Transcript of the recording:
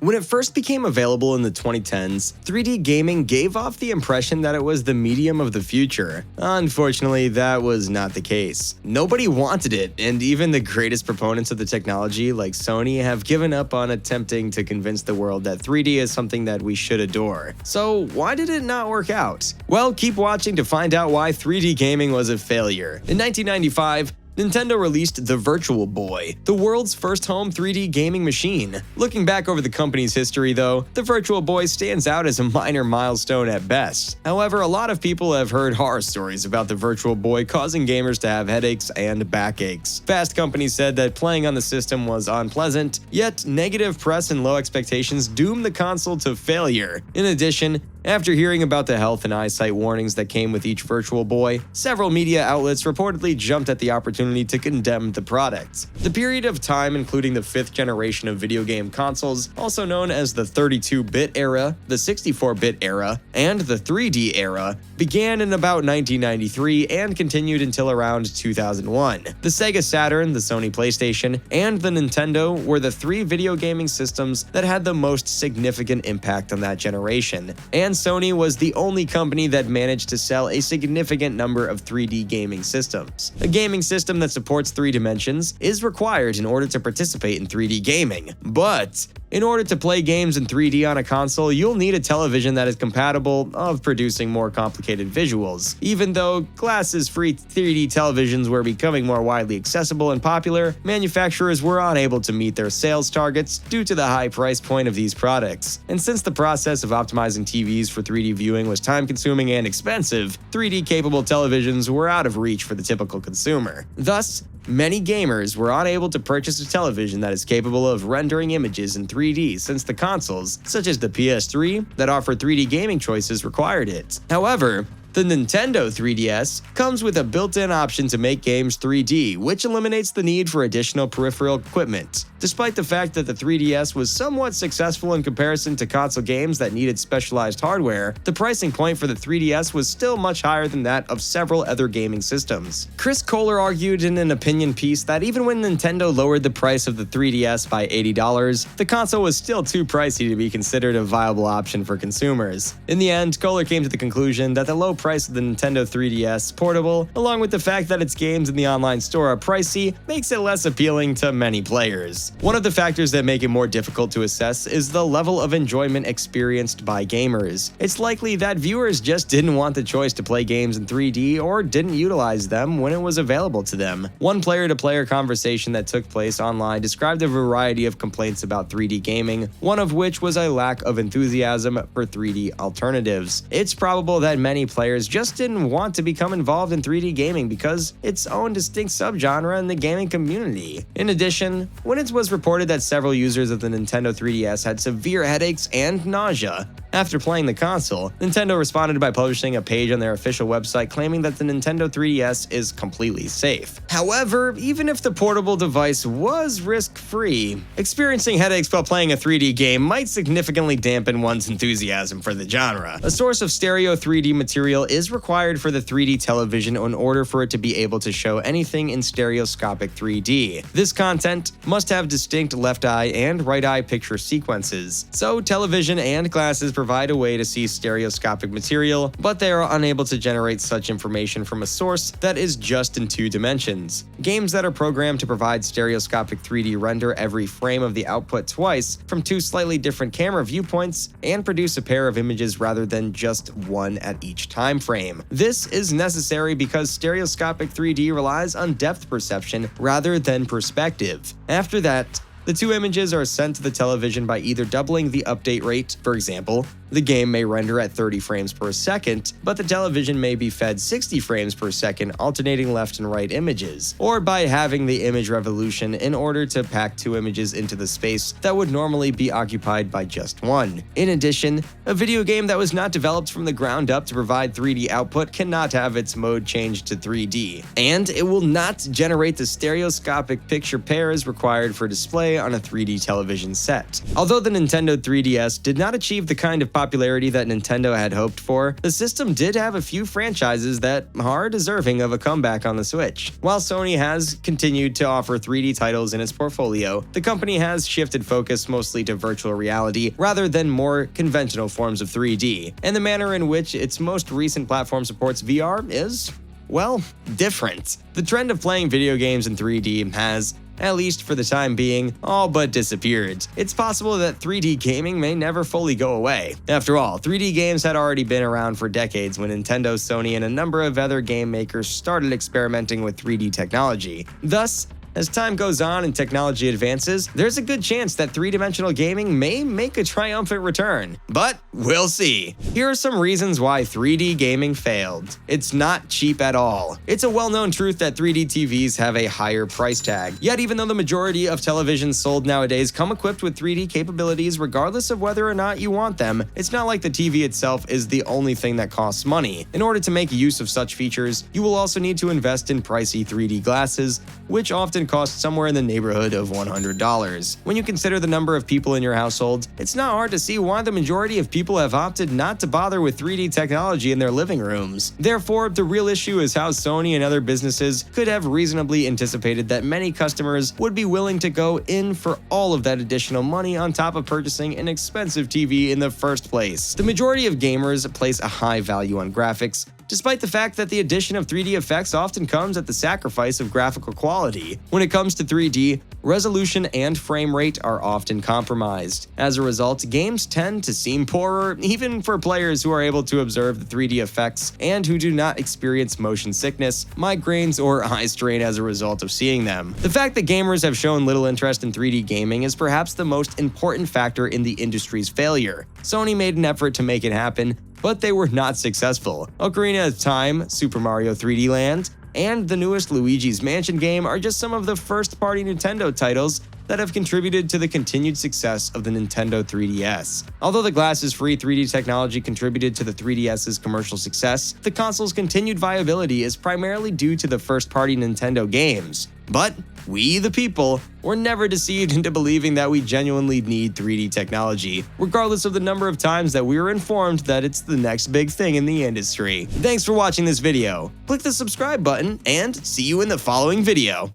When it first became available in the 2010s, 3D gaming gave off the impression that it was the medium of the future. Unfortunately, that was not the case. Nobody wanted it, and even the greatest proponents of the technology, like Sony, have given up on attempting to convince the world that 3D is something that we should adore. So why did it not work out? Well, keep watching to find out why 3D gaming was a failure. In 1995, Nintendo released the Virtual Boy, the world's first home 3D gaming machine. Looking back over the company's history, though, the Virtual Boy stands out as a minor milestone at best. However, a lot of people have heard horror stories about the Virtual Boy causing gamers to have headaches and backaches. Fast Company said that playing on the system was unpleasant, yet negative press and low expectations doomed the console to failure. In addition, after hearing about the health and eyesight warnings that came with each Virtual Boy, several media outlets reportedly jumped at the opportunity to condemn the product. The period of time including the 5th generation of video game consoles, also known as the 32-bit era, the 64-bit era, and the 3D era, began in about 1993 and continued until around 2001. The Sega Saturn, the Sony PlayStation, and the Nintendo were the 3 video gaming systems that had the most significant impact on that generation, and Sony was the only company that managed to sell a significant number of 3D gaming systems. A gaming system that supports 3 dimensions is required in order to participate in 3D gaming, but in order to play games in 3D on a console, you'll need a television that is compatible of producing more complicated visuals. Even though glasses-free 3D televisions were becoming more widely accessible and popular, manufacturers were unable to meet their sales targets due to the high price point of these products. And since the process of optimizing TVs for 3D viewing was time-consuming and expensive, 3D-capable televisions were out of reach for the typical consumer. Thus, many gamers were unable to purchase a television that is capable of rendering images in 3D since the consoles, such as the PS3, that offered 3D gaming choices required it. However, the Nintendo 3DS comes with a built-in option to make games 3D, which eliminates the need for additional peripheral equipment. Despite the fact that the 3DS was somewhat successful in comparison to console games that needed specialized hardware, the pricing point for the 3DS was still much higher than that of several other gaming systems. Chris Kohler argued in an opinion piece that even when Nintendo lowered the price of the 3DS by $80, the console was still too pricey to be considered a viable option for consumers. In the end, Kohler came to the conclusion that the low price of the Nintendo 3DS Portable, along with the fact that its games in the online store are pricey, makes it less appealing to many players. One of the factors that make it more difficult to assess is the level of enjoyment experienced by gamers. It's likely that viewers just didn't want the choice to play games in 3D or didn't utilize them when it was available to them. One player-to-player conversation that took place online described a variety of complaints about 3D gaming, one of which was a lack of enthusiasm for 3D alternatives. It's probable that many players just didn't want to become involved in 3D gaming because its own distinct subgenre in the gaming community. In addition, when it was reported that several users of the Nintendo 3DS had severe headaches and nausea after playing the console, Nintendo responded by publishing a page on their official website claiming that the Nintendo 3DS is completely safe. However, even if the portable device was risk-free, experiencing headaches while playing a 3D game might significantly dampen one's enthusiasm for the genre. A source of stereo 3D material is required for the 3D television in order for it to be able to show anything in stereoscopic 3D. This content must have distinct left eye and right eye picture sequences, so television and glasses provide a way to see stereoscopic material, but they are unable to generate such information from a source that is just in 2 dimensions. Games that are programmed to provide stereoscopic 3D render every frame of the output twice from 2 slightly different camera viewpoints and produce a pair of images rather than just one at each time frame. This is necessary because stereoscopic 3D relies on depth perception rather than perspective. After that, the 2 images are sent to the television by either doubling the update rate, for example, the game may render at 30 frames per second, but the television may be fed 60 frames per second alternating left and right images, or by having the image revolution in order to pack 2 images into the space that would normally be occupied by just one. In addition, a video game that was not developed from the ground up to provide 3D output cannot have its mode changed to 3D, and it will not generate the stereoscopic picture pairs required for display display on a 3D television set. Although the Nintendo 3DS did not achieve the kind of popularity that Nintendo had hoped for, the system did have a few franchises that are deserving of a comeback on the Switch. While Sony has continued to offer 3D titles in its portfolio, the company has shifted focus mostly to virtual reality rather than more conventional forms of 3D, and the manner in which its most recent platform supports VR is, well, different. The trend of playing video games in 3D has, at least for the time being, all but disappeared. It's possible that 3D gaming may never fully go away. After all, 3D games had already been around for decades when Nintendo, Sony, and a number of other game makers started experimenting with 3D technology. Thus, as time goes on and technology advances, there's a good chance that three-dimensional gaming may make a triumphant return. But we'll see. Here are some reasons why 3D gaming failed. It's not cheap at all. It's a well-known truth that 3D TVs have a higher price tag. Yet even though the majority of televisions sold nowadays come equipped with 3D capabilities regardless of whether or not you want them, it's not like the TV itself is the only thing that costs money. In order to make use of such features, you will also need to invest in pricey 3D glasses, which often cost somewhere in the neighborhood of $100. When you consider the number of people in your household, it's not hard to see why the majority of people have opted not to bother with 3D technology in their living rooms. Therefore, the real issue is how Sony and other businesses could have reasonably anticipated that many customers would be willing to go in for all of that additional money on top of purchasing an expensive TV in the first place. The majority of gamers place a high value on graphics, despite the fact that the addition of 3D effects often comes at the sacrifice of graphical quality. When it comes to 3D, resolution and frame rate are often compromised. As a result, games tend to seem poorer even for players who are able to observe the 3D effects and who do not experience motion sickness, migraines, or eye strain as a result of seeing them. The fact that gamers have shown little interest in 3D gaming is perhaps the most important factor in the industry's failure. Sony made an effort to make it happen, but they were not successful. Ocarina of Time, Super Mario 3D Land, and the newest Luigi's Mansion game are just some of the first-party Nintendo titles that have contributed to the continued success of the Nintendo 3DS. Although the glass-free 3D technology contributed to the 3DS's commercial success, the console's continued viability is primarily due to the first-party Nintendo games. But we, the people, were never deceived into believing that we genuinely need 3D technology, regardless of the number of times that we were informed that it's the next big thing in the industry. Thanks for watching this video. Click the subscribe button and see you in the following video.